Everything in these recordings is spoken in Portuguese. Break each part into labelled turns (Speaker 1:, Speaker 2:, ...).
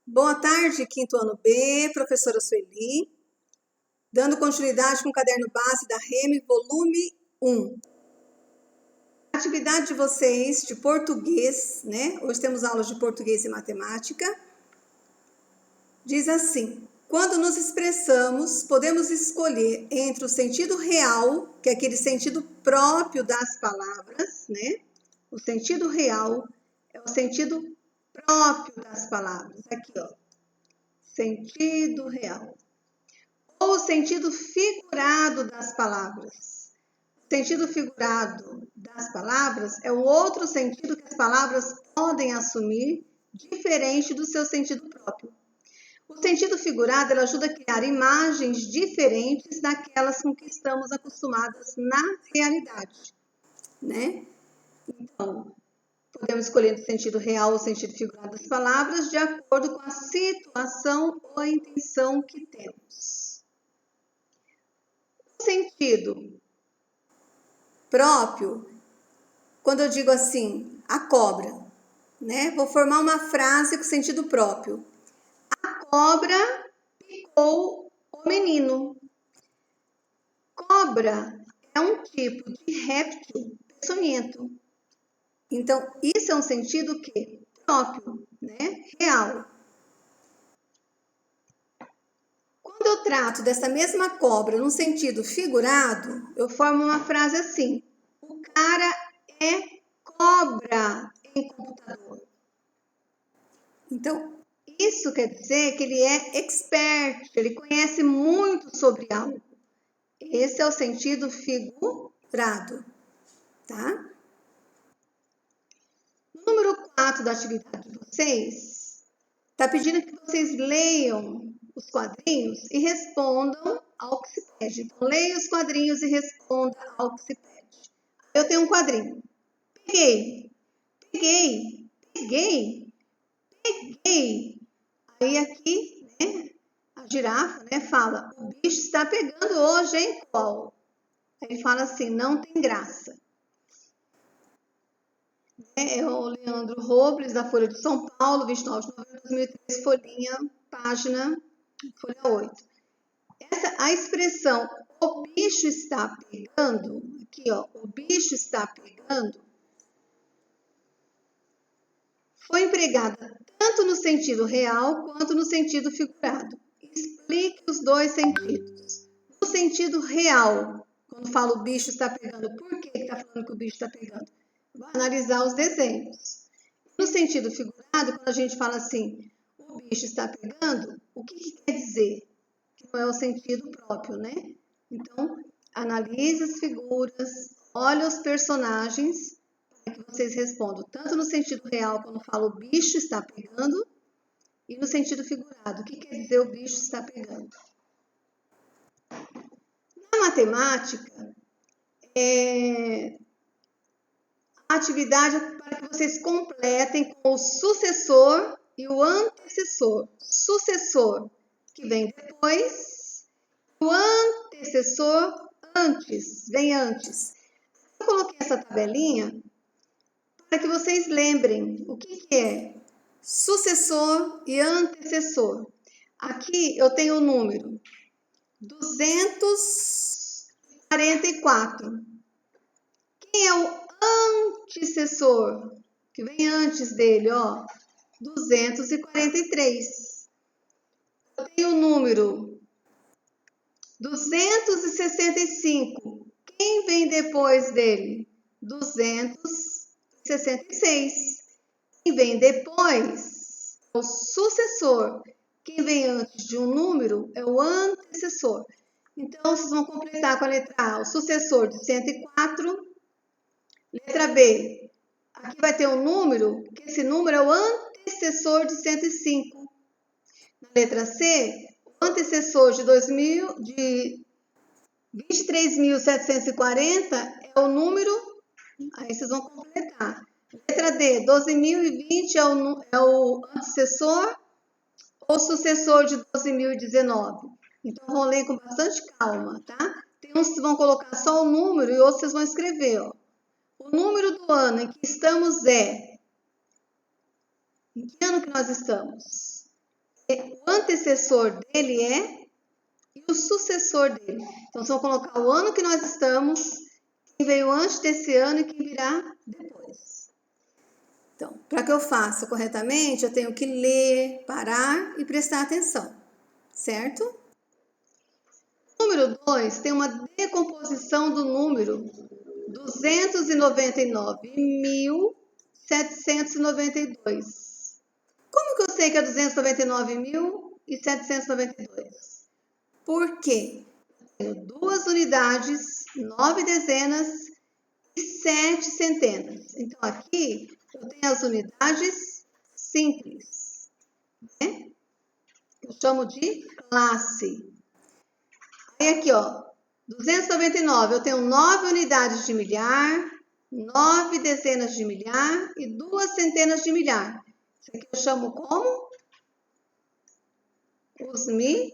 Speaker 1: Boa tarde, quinto ano B, professora Sueli, dando continuidade com o caderno base da REME, volume 1. A atividade de vocês de português, né? Hoje temos aulas de português e matemática. Diz assim: quando nos expressamos, podemos escolher entre o sentido real, que é aquele sentido próprio das palavras, né? O sentido real é o sentido próprio das palavras. Aqui, ó. Sentido real. Ou o sentido figurado das palavras. O sentido figurado das palavras é o outro sentido que as palavras podem assumir, diferente do seu sentido próprio. O sentido figurado ela ajuda a criar imagens diferentes daquelas com que estamos acostumadas na realidade, né? Então, podemos escolher o sentido real ou o sentido figurado das palavras de acordo com a situação ou a intenção que temos. O sentido próprio, quando eu digo assim, a cobra, né? Vou formar uma frase com sentido próprio. A cobra picou o menino. Cobra é um tipo de réptil peçonhento. Então, isso é um sentido que próprio, né? Real. Quando eu trato dessa mesma cobra num sentido figurado, eu formo uma frase assim: o cara é cobra em computador. Então, isso quer dizer que ele é expert, ele conhece muito sobre algo. Esse é o sentido figurado, tá? No número 4 da atividade de vocês, está pedindo que vocês leiam os quadrinhos e respondam ao que se pede. Então, leia os quadrinhos e responda ao que se pede. Eu tenho um quadrinho. Peguei. Aí aqui, né, a girafa, né, fala, o bicho está pegando hoje, hein, qual? Ele fala assim, não tem graça. É o Leandro Robles, da Folha de São Paulo, 29 de novembro de 2003, folhinha, página, folha 8. A expressão, o bicho está pegando, aqui ó, o bicho está pegando, foi empregada tanto no sentido real quanto no sentido figurado. Explique os dois sentidos. No sentido real, quando fala o bicho está pegando, por que está falando que o bicho está pegando? Vai analisar os desenhos. No sentido figurado, quando a gente fala assim, o bicho está pegando, o que quer dizer? Que não é o sentido próprio, né? Então, analise as figuras, olhe os personagens, para que vocês respondam tanto no sentido real, quando fala o bicho está pegando, e no sentido figurado, o que quer dizer o bicho está pegando? Na matemática, a atividade é para que vocês completem com o sucessor e o antecessor. Sucessor, que vem depois, o antecessor, antes, vem antes. Eu coloquei essa tabelinha para que vocês lembrem o que é sucessor e antecessor. Aqui eu tenho o número 244. Quem é o antecessor? Que vem antes dele, ó. 243. Eu tenho o número 265. Quem vem depois dele? 266. Quem vem depois é o sucessor. Quem vem antes de um número é o antecessor. Então, vocês vão completar com a letra A, o sucessor de 104. Letra B, aqui vai ter um número, que esse número é o antecessor de 105. Na letra C, o antecessor de 23.740 é o número, aí vocês vão completar. Letra D, 12.020 é o antecessor ou sucessor de 12.019. Então, vão ler com bastante calma, tá? Tem uns que vão colocar só o número e outros vocês vão escrever, ó. O número do ano em que estamos é... Em que ano que nós estamos? o antecessor dele é e o sucessor dele. Então, vocês vão colocar o ano que nós estamos, quem veio antes desse ano e quem virá depois. Então, para que eu faça corretamente, eu tenho que ler, parar e prestar atenção, certo? O número 2 tem uma decomposição do número 299.792. Como que eu sei que é 299.792? Por quê? Eu tenho 2 unidades, 9 dezenas e 7 centenas. Então, aqui eu tenho as unidades simples, né? Eu chamo de classe. Aí aqui, ó, 299, eu tenho 9 unidades de milhar, 9 dezenas de milhar e 2 centenas de milhar. Isso aqui eu chamo como? Os milhares,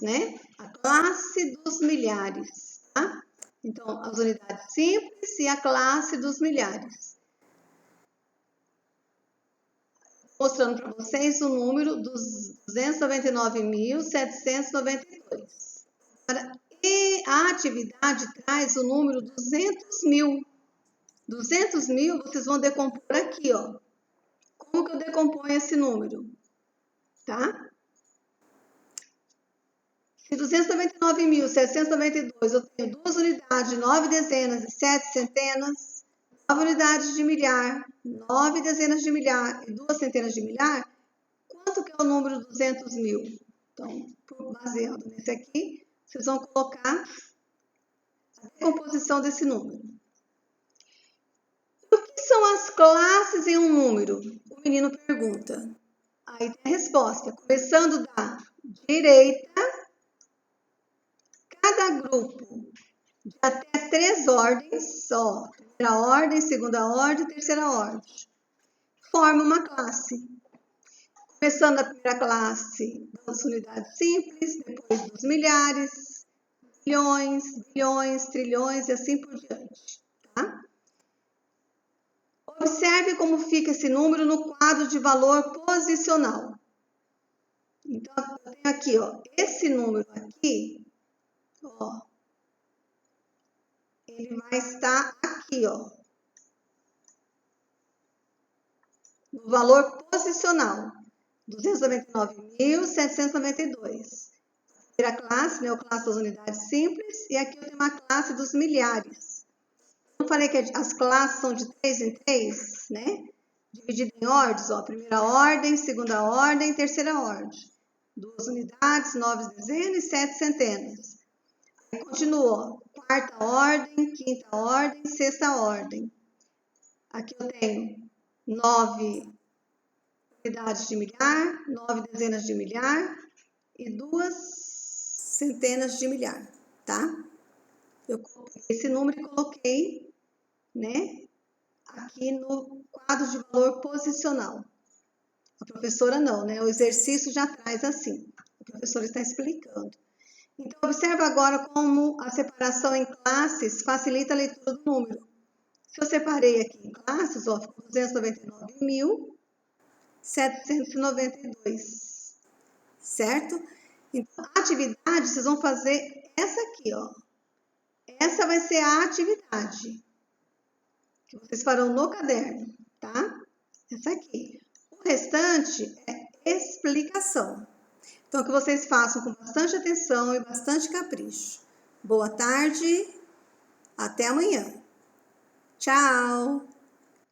Speaker 1: né? A classe dos milhares, tá? Então, as unidades simples e a classe dos milhares. Mostrando para vocês o número dos 299.792. Agora, a atividade traz o número 200.000. 200.000 vocês vão decompor aqui, ó. Como que eu decomponho esse número? Tá? Se 299.792 eu tenho 2 unidades, 9 dezenas e 7 centenas, 9 unidades de milhar, 9 dezenas de milhar e 2 centenas de milhar, quanto que é o número 200.000? Então, baseado nesse aqui, vocês vão colocar a decomposição desse número. E o que são as classes em um número? O menino pergunta. Aí tem a resposta. Começando da direita, cada grupo de até 3 ordens, só, primeira ordem, segunda ordem, terceira ordem, forma uma classe. Começando da primeira classe das unidades simples, depois dos milhares, milhões, bilhões, trilhões e assim por diante, tá? Observe como fica esse número no quadro de valor posicional. Então, eu tenho aqui, ó, esse número aqui, ó, ele vai estar aqui, ó, no valor posicional, 299.792. Primeira classe, né, a classe das unidades simples, e aqui eu tenho uma classe dos milhares. Eu falei que as classes são de 3 em 3, né? Dividido em ordens, ó, primeira ordem, segunda ordem, terceira ordem. 2 unidades, 9 dezenas e 7 centenas. Aí continua, quarta ordem, quinta ordem, sexta ordem. Aqui eu tenho 9 unidades de milhar, 9 dezenas de milhar e 2 centenas de milhar, tá? Eu coloquei esse número e coloquei, né, aqui no quadro de valor posicional. A professora não, né? O exercício já traz assim. A professora está explicando. Então, observa agora como a separação em classes facilita a leitura do número. Se eu separei aqui em classes, ó, ficou 299.792, certo? Então, a atividade, vocês vão fazer essa aqui, ó. Essa vai ser a atividade que vocês farão no caderno, tá? Essa aqui. O restante é explicação. Então, que vocês façam com bastante atenção e bastante capricho. Boa tarde, até amanhã. Tchau!